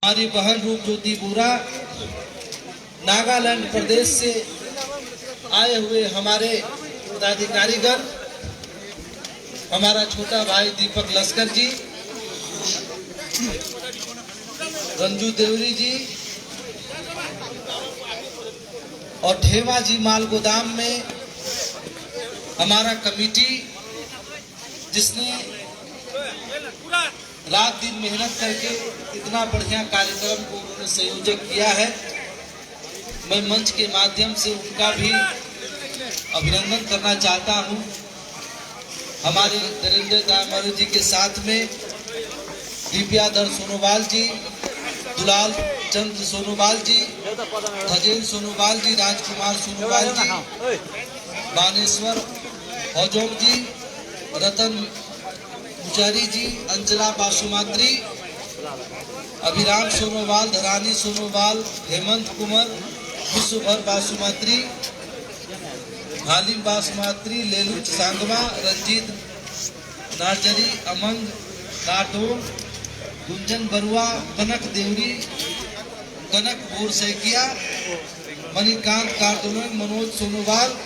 हमारी बहन रूप ज्योति बोरा नागालैंड प्रदेश से आए हुए हमारे पदाधिकारीगण, हमारा छोटा भाई दीपक लश्कर जी, रंजू देवरी जी और ढेमा जी माल गोदाम में हमारा कमेटी जिसने रात दिन मेहनत करके इतना बढ़िया कार्यक्रम को उन्होंने संयोजक किया है। मैं मंच के माध्यम से उनका भी अभिनंदन करना चाहता हूं। हमारे धीरेन्द्र दामोदर जी के साथ में दिव्याधर सोनोवाल जी, दुलाल चंद्र सोनोवाल जी, धजेल सोनोवाल जी, राजकुमार सोनोवाल जी, बानेश्वर हौजोग जी, रतन पुजारी जी, अंजला बासुमात्री, अभिराम सोनोवाल, धरानी सोनोवाल, हेमंत कुमार, विश्वभर बासुमात्री, हालिम बासुमात्री, लेलू सांगवा, रंजीत नार्जरी, अमंग नाटोम, गुंजन बरुआ, कनक देवरी, कनक बोरसैकिया, मणिकांत कार्दोलन, मनोज सोनोवाल,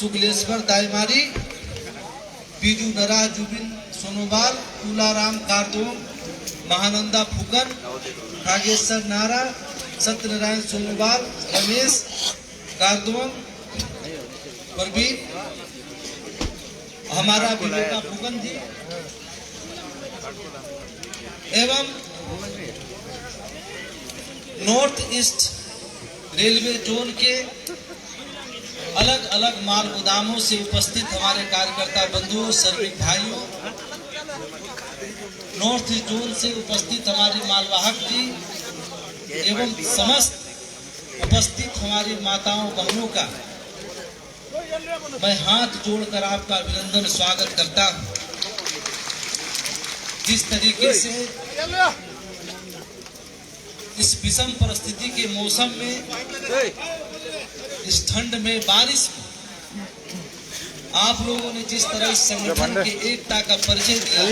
शुक्लेश्वर दाईमारी, बीजू नरा जुबिन सोनोवाल, तुलाराम कार्दोम, महानंदा फुकन, नागेश्वर नारा, सत्यनारायण सोनोवाल, रमेश कार्दोम, प्रवीण, हमारा विवेका फुकन जी एवं नॉर्थ ईस्ट रेलवे जोन के अलग अलग माल गोदामों से उपस्थित हमारे कार्यकर्ता बंधुओं, श्रमिक भाइयों, नॉर्थ ईस्ट जोन से उपस्थित हमारे मालवाहक जी एवं समस्त उपस्थित हमारी माताओं बहनों का मैं हाथ जोड़कर आपका अभिनंदन स्वागत करता हूं। जिस तरीके से इस विषम परिस्थिति के मौसम में, इस ठंड में, बारिश में आप लोगों ने जिस तरह इस संगठन की एकता का परिचय दिया,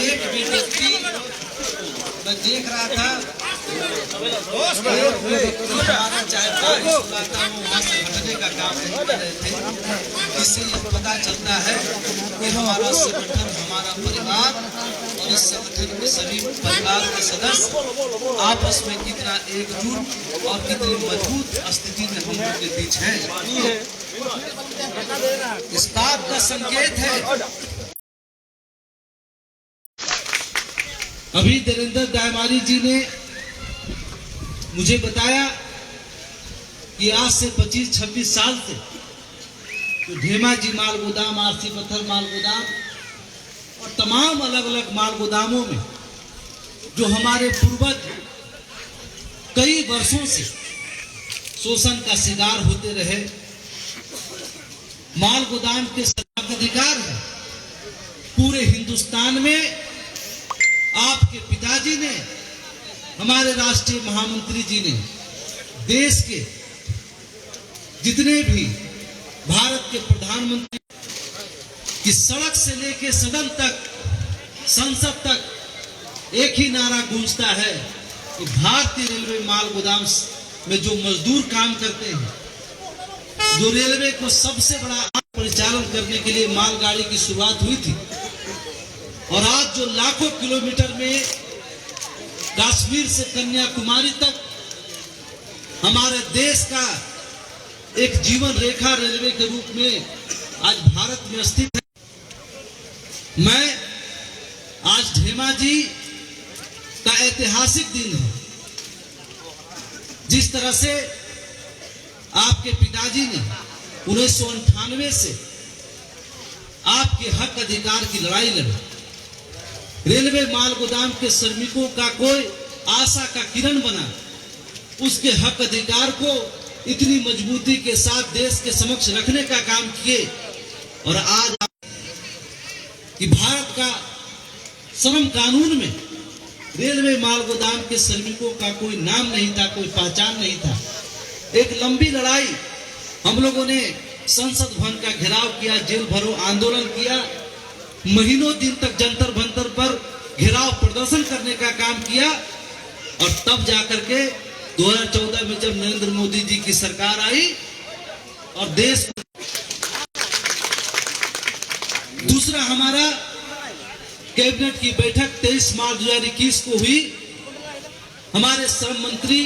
एक भी व्यक्ति मैं देख रहा था हमारा चाहे बारिश आता हो वहां से हटने का काम नहीं कर रहे थे। इससे यह पता चलता है कि हमारा संगठन, हमारा परिवार और इस संगठन के सभी परिवार के सदस्य आपस में कितना एकजुट और कितनी मजबूत स्थिति में हम लोग के बीच है, इस बात का संकेत है। अभी धीरेन्द्र दाईमारी जी ने मुझे बताया कि आज से 25-26 साल से तो ढेमा जी माल गोदाम, आरसी पत्थर माल गोदाम और तमाम अलग अलग माल गोदामों में जो हमारे पूर्वज कई वर्षों से शोषण का शिकार होते रहे, माल गोदाम के अधिकार है। पूरे हिंदुस्तान में आपके पिताजी ने, हमारे राष्ट्रीय महामंत्री जी ने, देश के जितने भी भारत के प्रधानमंत्री की सड़क से लेके सदन तक, संसद तक एक ही नारा गूंजता है कि भारतीय रेलवे माल गोदाम में जो मजदूर काम करते हैं, जो रेलवे को सबसे बड़ा परिचालन करने के लिए मालगाड़ी की शुरुआत हुई थी, और आज जो लाखों किलोमीटर में कश्मीर से कन्याकुमारी तक हमारे देश का एक जीवन रेखा रेलवे के रूप में आज भारत में स्थित है। मैं आज ढेमा जी का ऐतिहासिक दिन है। जिस तरह से आपके पिताजी ने 1998 से आपके हक अधिकार की लड़ाई लड़ी, रेलवे माल गोदाम के श्रमिकों का कोई आशा का किरण बना, उसके हक अधिकार को इतनी मजबूती के साथ देश के समक्ष रखने का काम किए, और आज कि भारत का श्रम कानून में रेलवे माल गोदाम के श्रमिकों का कोई नाम नहीं था, कोई पहचान नहीं था। एक लंबी लड़ाई हम लोगों ने संसद भवन का घेराव किया, जेल भरो आंदोलन किया, महीनों दिन तक जंतर मंतर पर घेराव प्रदर्शन करने का काम किया और तब जाकर के 2014 में जब नरेंद्र मोदी जी की सरकार आई और देश, दूसरा हमारा कैबिनेट की बैठक 23 मार्च 2021 को हुई। हमारे श्रम मंत्री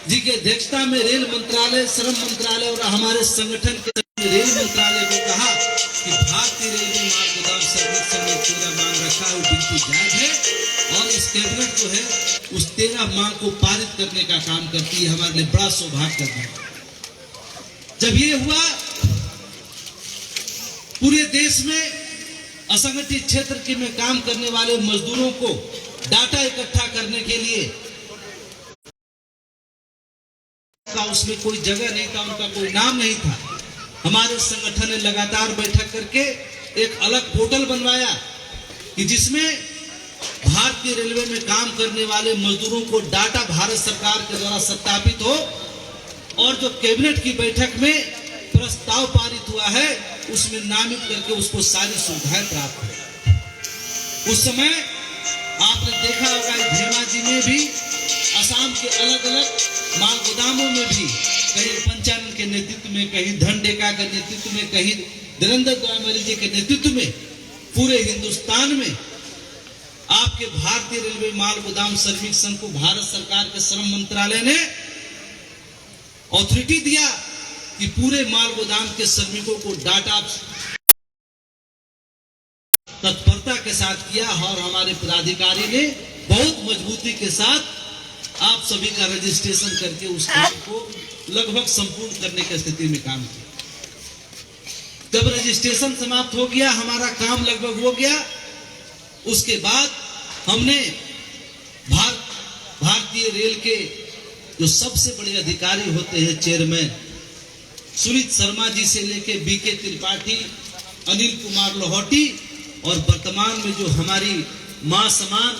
जी की अध्यक्षता में रेल मंत्रालय, श्रम मंत्रालय और हमारे संगठन के रेल मंत्रालय ने कहा कि भारतीय रेलवे माल गोदाम सर्विस संघ ने 13 मांग रखा है, वो बिल्कुल जायज है और इस कैबिनेट जो है उस 13 मांग को पारित करने का काम करती है। हमारे लिए बड़ा सौभाग्य का है। जब ये हुआ, पूरे देश में असंगठित क्षेत्र के में काम करने वाले मजदूरों को डाटा इकट्ठा करने के लिए उसमें कोई जगह नहीं था, उनका कोई नाम नहीं था। हमारे संगठन ने लगातार बैठक करके एक अलग पोर्टल बनवाया कि जिसमें भारतीय रेलवे में काम करने वाले मजदूरों को डाटा भारत सरकार के द्वारा सत्यापित हो और जो कैबिनेट की बैठक में प्रस्ताव पारित हुआ है उसमें नामित करके उसको सारी सुविधाएं प्राप्त हो। उस समय आपने देखा होगा धेमाजी में भी, असम के अलग अलग माल गोदामों में भी, कहीं पंचानन के नेतृत्व में, कहीं धन डेका के नेतृत्व में, कहीं धीरेन्द्र द्वामरी जी के नेतृत्व में, पूरे हिंदुस्तान में आपके भारतीय रेलवे माल गोदाम श्रमिक संघ को भारत सरकार के श्रम मंत्रालय ने ऑथोरिटी दिया कि पूरे माल गोदाम के श्रमिकों को डाटा तत्परता के साथ किया और हमारे पदाधिकारी ने बहुत मजबूती के साथ आप सभी का रजिस्ट्रेशन करके उस काम को लगभग संपूर्ण करने की स्थिति में काम किया। जब रजिस्ट्रेशन समाप्त हो गया, हमारा काम लगभग हो गया, उसके बाद हमने भारतीय रेल के जो सबसे बड़े अधिकारी होते हैं, चेयरमैन सुनीत शर्मा जी से लेके बीके त्रिपाठी, अनिल कुमार लोहटी और वर्तमान में जो हमारी मां समान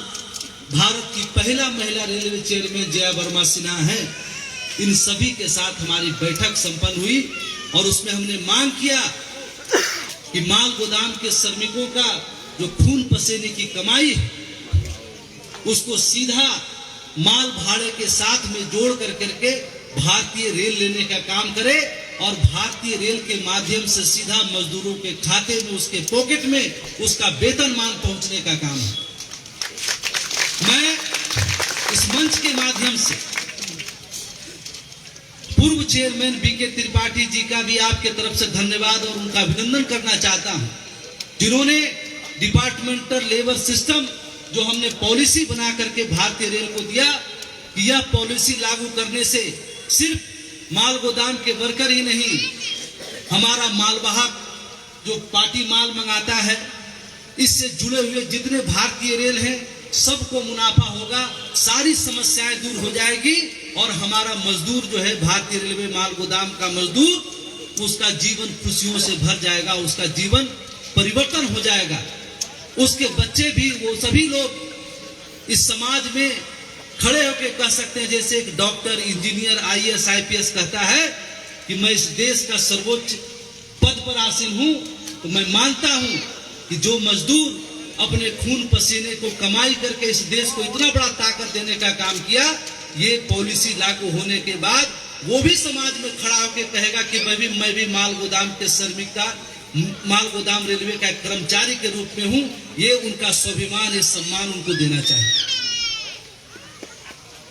भारत की पहला महिला रेलवे चेयरमैन जया वर्मा सिन्हा है, इन सभी के साथ हमारी बैठक संपन्न हुई और उसमें हमने मांग किया कि माल गोदाम के श्रमिकों का जो खून पसीने की कमाई है उसको सीधा माल भाड़े के साथ में जोड़ करके भारतीय रेल लेने का काम करे और भारतीय रेल के माध्यम से सीधा मजदूरों के खाते में, उसके पॉकेट में उसका वेतनमान पहुंचने का काम है। मैं इस मंच के माध्यम से पूर्व चेयरमैन बीके त्रिपाठी जी का भी आपके तरफ से धन्यवाद और उनका अभिनंदन करना चाहता हूं, जिन्होंने डिपार्टमेंटल लेबर सिस्टम जो हमने पॉलिसी बना करके भारतीय रेल को दिया कि यह पॉलिसी लागू करने से सिर्फ माल गोदाम के वर्कर ही नहीं, हमारा मालवाहक जो पार्टी माल मंगाता है, इससे जुड़े हुए जितने भारतीय रेल हैं सबको मुनाफा होगा, सारी समस्याएं दूर हो जाएगी और हमारा मजदूर जो है भारतीय रेलवे माल गोदाम का मजदूर, उसका जीवन खुशियों से भर जाएगा, उसका जीवन परिवर्तन हो जाएगा, उसके बच्चे भी, वो सभी लोग इस समाज में खड़े होकर कह सकते हैं, जैसे एक डॉक्टर, इंजीनियर, आईएएस, आईपीएस कहता है कि मैं इस देश का सर्वोच्च पद पर आसीन हूं, तो मैं मानता हूं कि जो मजदूर अपने खून पसीने को कमाई करके इस देश को इतना बड़ा ताकत देने का काम किया, ये पॉलिसी लागू होने के बाद वो भी समाज में खड़ा होकर कहेगा कि मैं भी माल गोदाम के श्रमिक का, माल गोदाम रेलवे का एक कर्मचारी के रूप में हूं। ये उनका स्वाभिमान, ये सम्मान उनको देना चाहिए।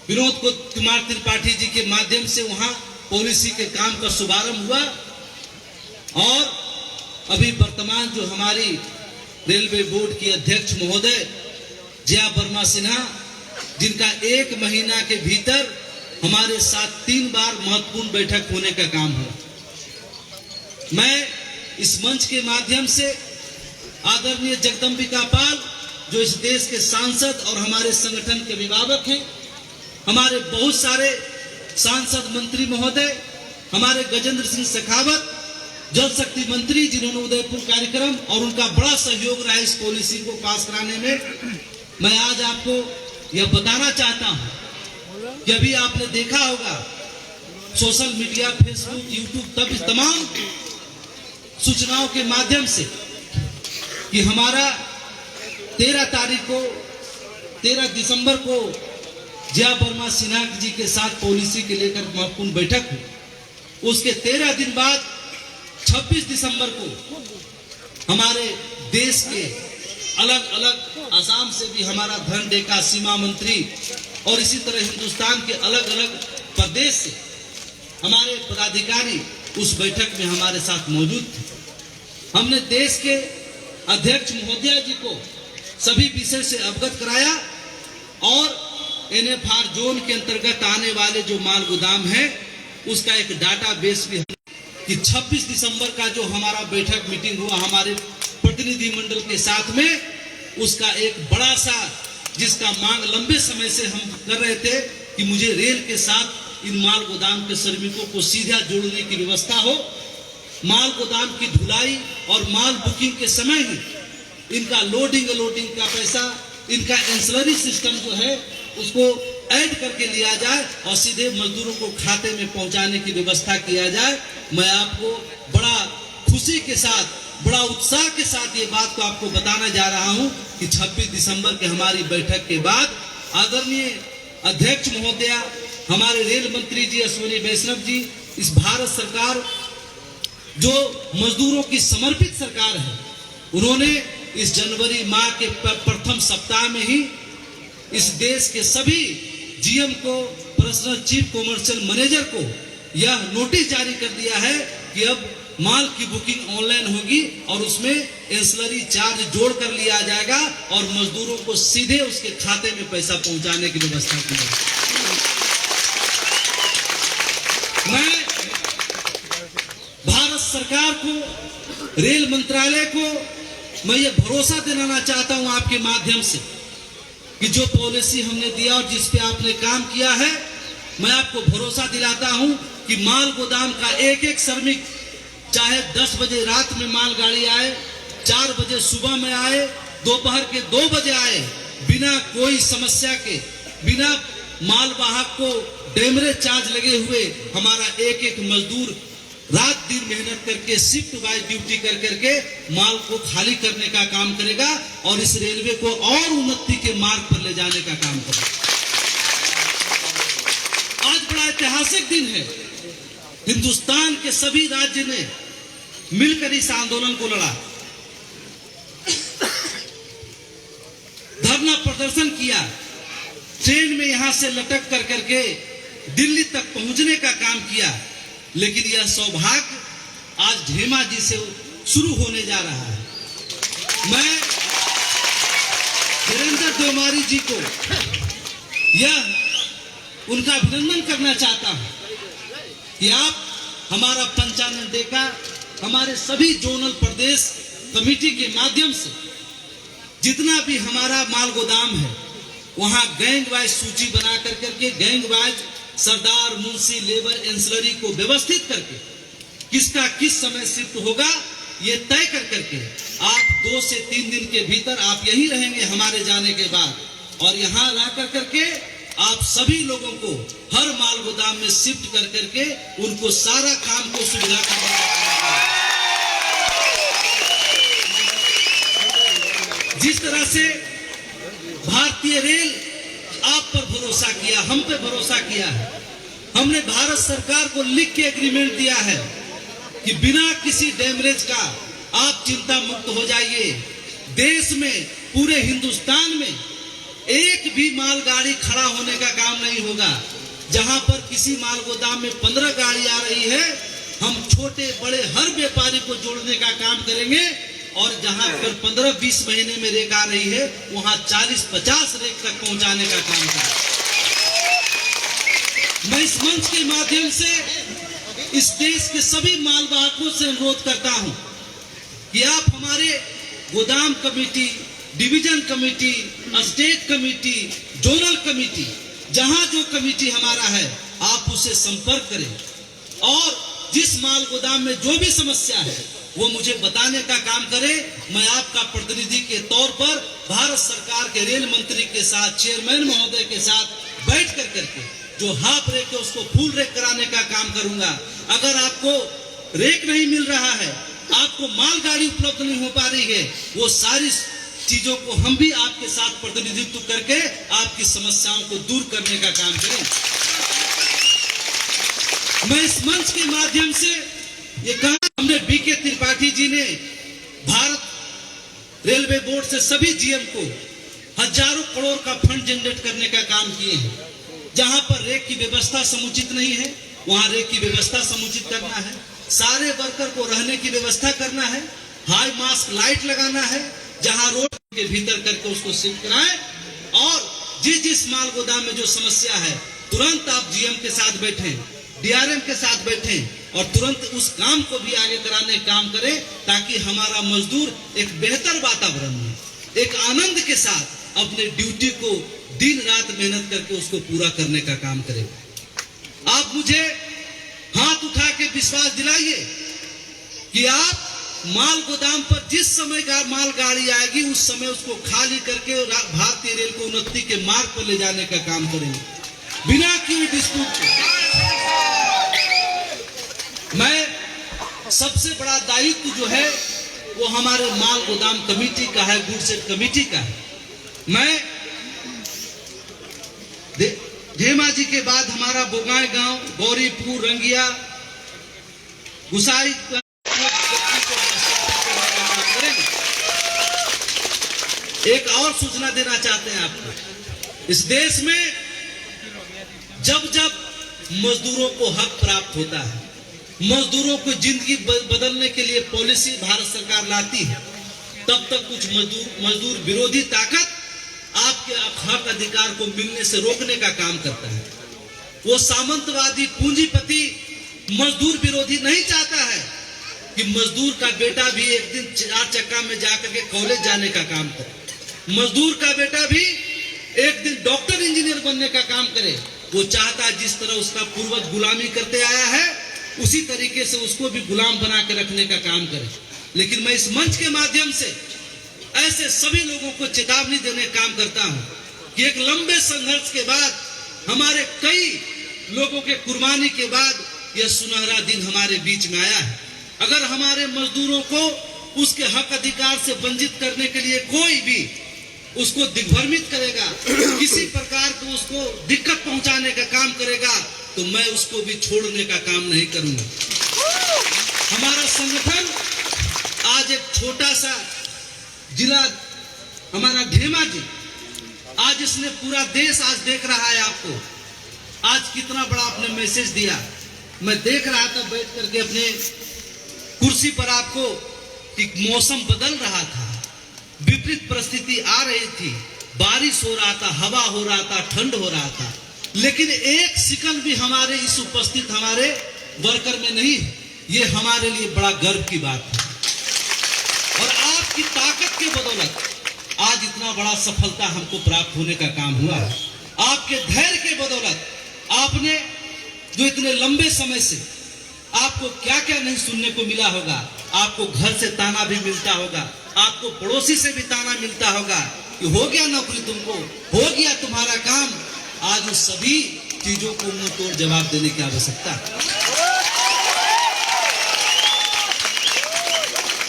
विनोद कुमार त्रिपाठी जी के माध्यम से वहां पॉलिसी के काम का शुभारंभ हुआ और अभी वर्तमान जो हमारी रेलवे बोर्ड की अध्यक्ष महोदय जया वर्मा सिन्हा, जिनका 1 महीना के भीतर हमारे साथ 3 बार महत्वपूर्ण बैठक होने का काम हुआ। मैं इस मंच के माध्यम से आदरणीय जगदम्बिका पाल, जो इस देश के सांसद और हमारे संगठन के अभिभावक हैं, हमारे बहुत सारे सांसद मंत्री महोदय, हमारे गजेंद्र सिंह शेखावत जल शक्ति मंत्री, जिन्होंने उदयपुर कार्यक्रम और उनका बड़ा सहयोग रहा इस पॉलिसी को पास कराने में, मैं आज आपको यह बताना चाहता हूं कि अभी आपने देखा होगा सोशल मीडिया, फेसबुक, यूट्यूब, तब तमाम सूचनाओं के माध्यम से कि हमारा 13 तारीख को 13 दिसंबर को जया वर्मा सिन्हा जी के साथ पॉलिसी के लेकर महत्वपूर्ण बैठक हुई। उसके 13 दिन बाद 26 दिसंबर को हमारे देश के अलग अलग असम से भी हमारा धन डेका सीमा मंत्री और इसी तरह हिंदुस्तान के अलग अलग प्रदेश से हमारे पदाधिकारी उस बैठक में हमारे साथ मौजूद थे। हमने देश के अध्यक्ष महोदया जी को सभी विषय से अवगत कराया और NFR जोन के अंतर्गत आने वाले जो माल गोदाम है उसका एक डाटा बेस भी कि 26 दिसंबर का जो हमारा बैठक मीटिंग हुआ हमारे प्रतिनिधि मंडल के साथ में, उसका एक बड़ा सा जिसका मांग लंबे समय से हम कर रहे थे कि मुझे रेल के साथ इन माल गोदाम के श्रमिकों को सीधा जोड़ने की व्यवस्था हो। माल गोदाम की ढुलाई और माल बुकिंग के समय ही इनका लोडिंग अनलोडिंग का पैसा, इनका एंसिलरी सिस्टम जो है उसको ऐड करके लिया जाए और सीधे मजदूरों को खाते में पहुंचाने की व्यवस्था किया जाए। मैं आपको बड़ा खुशी के साथ, बड़ा उत्साह के साथ ये बात को आपको बताना जा रहा हूं कि 26 दिसंबर के हमारी बैठक के बाद आदरणीय अध्यक्ष महोदया, हमारे रेल मंत्री जी अश्विनी वैष्णव जी, इस भारत सरकार जो मजदूरों की समर्पित सरकार है, उन्होंने इस जनवरी माह के प्रथम सप्ताह में ही इस देश के सभी GM को, पर्सनल चीफ कमर्शियल मैनेजर को यह नोटिस जारी कर दिया है कि अब माल की बुकिंग ऑनलाइन होगी और उसमें एंसिलरी चार्ज जोड़ कर लिया जाएगा और मजदूरों को सीधे उसके खाते में पैसा पहुंचाने की व्यवस्था की जाएगी। मैं भारत सरकार को, रेल मंत्रालय को मैं ये भरोसा दिलाना चाहता हूं आपके माध्यम से कि जो पॉलिसी हमने दिया और जिस पे आपने काम किया है, मैं आपको भरोसा दिलाता हूं कि माल गोदाम का एक एक श्रमिक, चाहे 10 बजे रात में मालगाड़ी आए, 4 बजे सुबह में आए, दोपहर के 2 बजे आए, बिना कोई समस्या के, बिना मालवाहक को डेमरेज चार्ज लगे हुए हमारा एक एक मजदूर रात दिन मेहनत करके शिफ्ट बाय ड्यूटी कर करके माल को खाली करने का काम करेगा और इस रेलवे को और उन्नति के मार्ग पर ले जाने का काम करेगा। आज बड़ा ऐतिहासिक दिन है। हिंदुस्तान के सभी राज्य ने मिलकर इस आंदोलन को लड़ा, धरना प्रदर्शन किया, ट्रेन में यहां से लटक कर करके दिल्ली तक पहुंचने का काम किया। लेकिन यह सौभाग्य आज धेमा जी से शुरू होने जा रहा है। मैं वीरेंद्र देवमारी जी को यह उनका अभिनंदन करना चाहता हूं कि आप हमारा 95 डेका, हमारे सभी जोनल प्रदेश कमेटी के माध्यम से जितना भी हमारा माल गोदाम है वहां गैंग वाइज सूची बना करके गैंग वाइज सरदार, मुंशी, लेबर, एंसिलरी को व्यवस्थित करके किसका किस समय शिफ्ट होगा ये तय कर करके आप 2 से 3 दिन के भीतर आप यही रहेंगे हमारे जाने के बाद, और यहाँ ला कर करके आप सभी लोगों को हर माल गोदाम में शिफ्ट कर करके उनको सारा काम को सुविधा करना। जिस तरह से भारतीय रेल आप पर भरोसा किया, हम पे भरोसा किया है, हमने भारत सरकार को लिख के एग्रीमेंट दिया है कि बिना किसी डैमेज का आप चिंता मुक्त हो जाइए। देश में, पूरे हिंदुस्तान में एक भी मालगाड़ी खड़ा होने का काम नहीं होगा। जहां पर किसी माल गोदाम में 15 गाड़ी आ रही है, हम छोटे बड़े हर व्यापारी को जोड़ने का काम करेंगे और जहां पर 15-20 महीने में रेक आ रही है वहां 40-50 रेक तक पहुंचाने का काम करें। मैं इस मंच के माध्यम से इस देश के सभी मालवाहकों से अनुरोध करता हूं कि आप हमारे गोदाम committee, division committee, state committee, zonal committee, जहां जो कमेटी हमारा है आप उससे संपर्क करें और जिस माल गोदाम में जो भी समस्या है वो मुझे बताने का काम करे। मैं आपका प्रतिनिधि के तौर पर भारत सरकार के रेल मंत्री के साथ, चेयरमैन महोदय के साथ बैठ कर करके जो हाफ रेक है उसको फुल रेक कराने का काम करूंगा। अगर आपको रेक नहीं मिल रहा है, आपको मालगाड़ी उपलब्ध नहीं हो पा रही है, वो सारी चीजों को हम भी आपके साथ प्रतिनिधित्व करके आपकी समस्याओं को दूर करने का काम करें। मैं इस मंच के माध्यम से ये कहा, हमने बीके त्रिपाठी जी ने भारत रेलवे बोर्ड से सभी जीएम को हजारों करोड़ का फंड जनरेट करने का काम किए हैं। जहां पर रेक की व्यवस्था समुचित नहीं है वहां रेक की व्यवस्था समुचित करना है, सारे वर्कर को रहने की व्यवस्था करना है, हाई मास्क लाइट लगाना है, जहां रोड के भीतर करके उसको शिफ्ट कराएं, और जिस माल गोदाम में जो समस्या है तुरंत आप जीएम के साथ बैठें, डीआरएम के साथ बैठें और तुरंत उस काम को भी आगे कराने काम करें, ताकि हमारा मजदूर एक बेहतर वातावरण में एक आनंद के साथ अपने ड्यूटी को दिन रात मेहनत करके उसको पूरा करने का काम करेगा। आप मुझे हाथ उठा के विश्वास दिलाइए कि आप माल गोदाम पर जिस समय माल गाड़ी आएगी उस समय उसको खाली करके भारतीय रेल को उन्नति के मार्ग पर ले जाने का काम करेंगे, बिना किसी डिस्प्यूट के। मैं सबसे बड़ा दायित्व जो है वो हमारे माल गोदाम कमेटी का है, गुडसेट कमेटी का है। मैं धेमा जी के बाद हमारा बोगाई गांव, गौरीपुर, रंगिया, गुसाई एक और सूचना देना चाहते हैं आपको। इस देश में जब जब मजदूरों को हक प्राप्त होता है, मजदूरों को जिंदगी बदलने के लिए पॉलिसी भारत सरकार लाती है, तब तक कुछ मजदूर विरोधी ताकत आपके हक अधिकार को मिलने से रोकने का काम करता है। वो सामंतवादी पूंजीपति मजदूर विरोधी नहीं चाहता है कि मजदूर का बेटा भी एक दिन 4 चक्का में जाकर के कॉलेज जाने का काम करे, मजदूर का बेटा भी एक दिन डॉक्टर इंजीनियर बनने का काम करे। वो चाहता है जिस तरह उसका पूर्वज गुलामी करते आया है उसी तरीके से उसको भी गुलाम बना के रखने का काम करे। लेकिन मैं इस मंच के माध्यम से ऐसे सभी लोगों को चेतावनी देने का काम करता हूं कि एक लंबे संघर्ष के बाद, हमारे कई लोगों के कुर्बानी के बाद यह सुनहरा दिन हमारे बीच में आया है। अगर हमारे मजदूरों को उसके हक अधिकार से वंचित करने के लिए कोई भी उसको दिग्भ्रमित करेगा, किसी प्रकार को उसको दिक्कत पहुंचाने का काम करेगा, तो मैं उसको भी छोड़ने का काम नहीं करूंगा। हमारा संगठन आज एक छोटा सा जिला, हमारा धेमा जी, आज इसने पूरा देश आज देख रहा है आपको, आज कितना बड़ा आपने मैसेज दिया। मैं देख रहा था बैठ करके अपने कुर्सी पर आपको कि मौसम बदल रहा था, विपरीत परिस्थिति आ रही थी, बारिश हो रहा था, हवा हो रहा था, ठंड हो रहा था, लेकिन एक सेकंड भी हमारे इस उपस्थित हमारे वर्कर में नहीं है। ये हमारे लिए बड़ा गर्व की बात है। और आपकी ताकत के बदौलत आज इतना बड़ा सफलता हमको प्राप्त होने का काम हुआ है। आपके धैर्य के बदौलत आपने जो इतने लंबे समय से आपको क्या क्या नहीं सुनने को मिला होगा, आपको घर से ताना भी मिलता होगा, आपको पड़ोसी से भी ताना मिलता होगा कि हो गया नौकरी, तुमको हो गया तुम्हारा काम। आज उस सभी चीजों को मुंह तोड़ जवाब देने की आवश्यकता है।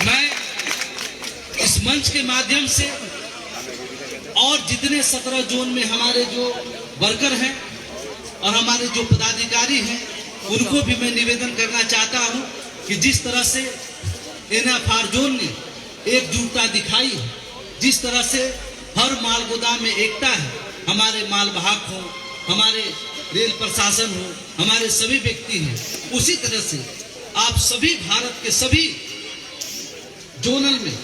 मैं इस मंच के माध्यम से और जितने 17 जोन में हमारे जो वर्कर हैं और हमारे जो पदाधिकारी हैं उनको भी मैं निवेदन करना चाहता हूं कि जिस तरह से एनएफआर जोन ने एकजुटता दिखाई है, जिस तरह से हर माल गोदाम में एकता है, हमारे माल वाहक हो, हमारे रेल प्रशासन हो, हमारे सभी व्यक्ति हैं, उसी तरह से आप सभी भारत के सभी जोनल में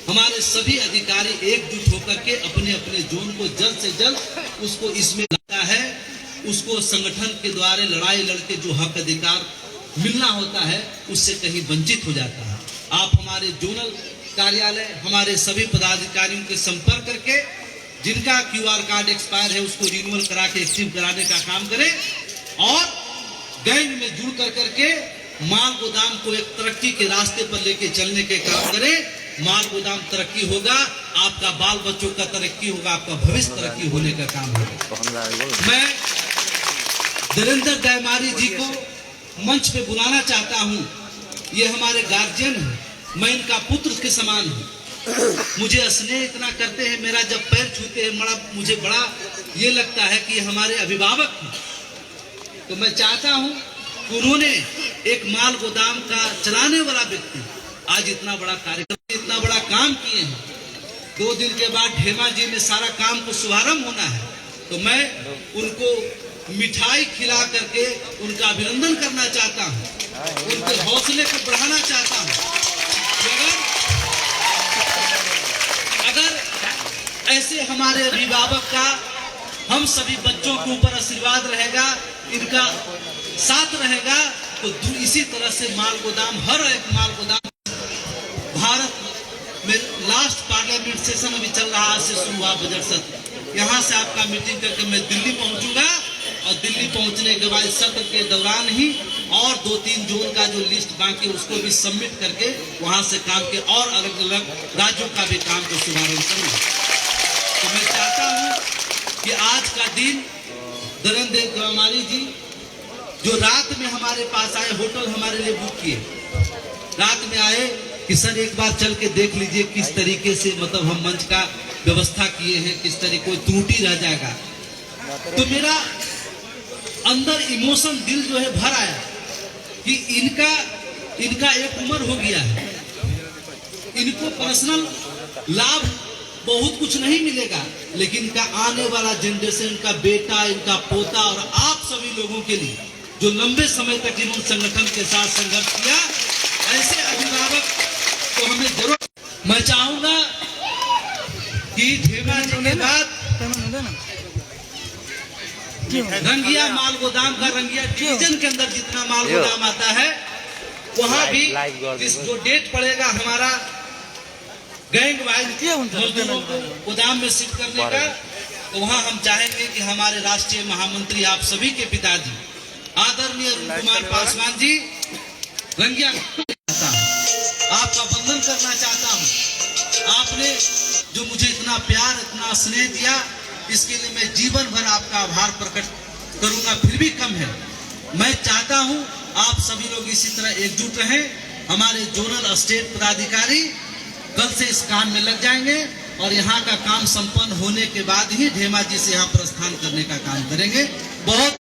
हमारे सभी अधिकारी एकजुट होकर के अपने अपने जोन को जल्द से जल्द उसको इसमें लगता है, उसको संगठन के द्वारा लड़ाई लड़के जो हक अधिकार मिलना होता है उससे कहीं वंचित हो जाता है। आप हमारे जोनल कार्यालय, हमारे सभी पदाधिकारियों के संपर्क करके जिनका क्यूआर कार्ड एक्सपायर है उसको रिन्यूअल करा के एक्टिव कराने का काम करें और गैंग में जुड़ कर करके माल गोदाम को एक तरक्की के रास्ते पर लेके चलने के काम करें। माल गोदाम तरक्की होगा, आपका बाल बच्चों का तरक्की होगा, आपका भविष्य तरक्की होने का काम होगा। मैं धीरेन्द्र दयामारी जी को मंच पे बुलाना चाहता हूं। ये हमारे गार्जियन हैं, मैं इनका पुत्र के समान हूं। मुझे स्नेह इतना करते हैं, मेरा जब पैर छूते हैं मुझे बड़ा ये लगता है कि हमारे अभिभावक हैं। तो मैं चाहता हूं कि उन्होंने एक माल गोदाम का चलाने वाला व्यक्ति आज इतना बड़ा कार्यक्रम, इतना बड़ा काम किए हैं। 2 दिन के बाद ढेमा जी में सारा काम को शुभारंभ होना है, तो मैं उनको मिठाई खिला करके उनका अभिनंदन करना चाहता हूं, उनके हौसले को बढ़ाना चाहता हूं। अगर ऐसे हमारे अभिभावक का हम सभी बच्चों के ऊपर आशीर्वाद रहेगा, इनका साथ रहेगा, तो इसी तरह से माल गोदाम, हर एक माल गोदाम भारत में लास्ट पार्लियामेंट सेशन अभी चल रहा, आज से शुरू हुआ बजट सत्र। यहाँ से आपका मीटिंग करके मैं दिल्ली पहुंचूंगा और दिल्ली पहुंचने के बाद सत्र के दौरान ही और 2-3 जोन का जो लिस्ट बाकी उसको भी सबमिट करके वहां से काम के और अलग अलग राज्यों का भी काम को शुभारंभ करूंगा। तो मैं चाहता हूं कि आज का दिन धर्मेंद्र ग्रामारी जी जो रात में हमारे पास आए, होटल हमारे लिए बुक किए, रात में आए कि सर एक बार चल के देख लीजिए किस तरीके से मतलब हम मंच का व्यवस्था किए हैं, किस तरीके कोई त्रुटि रह जाएगा। तो मेरा अंदर इमोशन, दिल जो है भर आया कि इनका एक उम्र हो गया है, इनको पर्सनल लाभ बहुत कुछ नहीं मिलेगा, लेकिन इनका आने वाला जनरेशन, इनका बेटा, इनका पोता और आप सभी लोगों के लिए जो लंबे समय तक इन्होंने संगठन के साथ संघर्ष किया, ऐसे अभिभावक को हमें जरूर। मैं चाहूंगा कि ढेमा जी के बाद रंगिया माल गोदाम का, रंगिया डिवीजन के अंदर जितना माल गोदाम आता है वहां भी जो डेट पड़ेगा हमारा गैंग वाइज मजदूरों को गोदाम में शिफ्ट करने का, तो वहां हम चाहेंगे कि हमारे राष्ट्रीय महामंत्री आप सभी के पिताजी आदरणीय अरुण कुमार पासवान जी रंगिया आपका वंदन करना चाहता हूं। आपने जो मुझे इतना प्यार, इतना स्नेह दिया, इसके लिए मैं जीवन भर आपका आभार प्रकट करूंगा, फिर भी कम है। मैं चाहता हूं आप सभी लोग इसी तरह एकजुट रहें। हमारे जोनल स्टेट पदाधिकारी कल से इस काम में लग जाएंगे और यहाँ का काम संपन्न होने के बाद ही ढेमा जी से यहाँ प्रस्थान करने का काम करेंगे। बहुत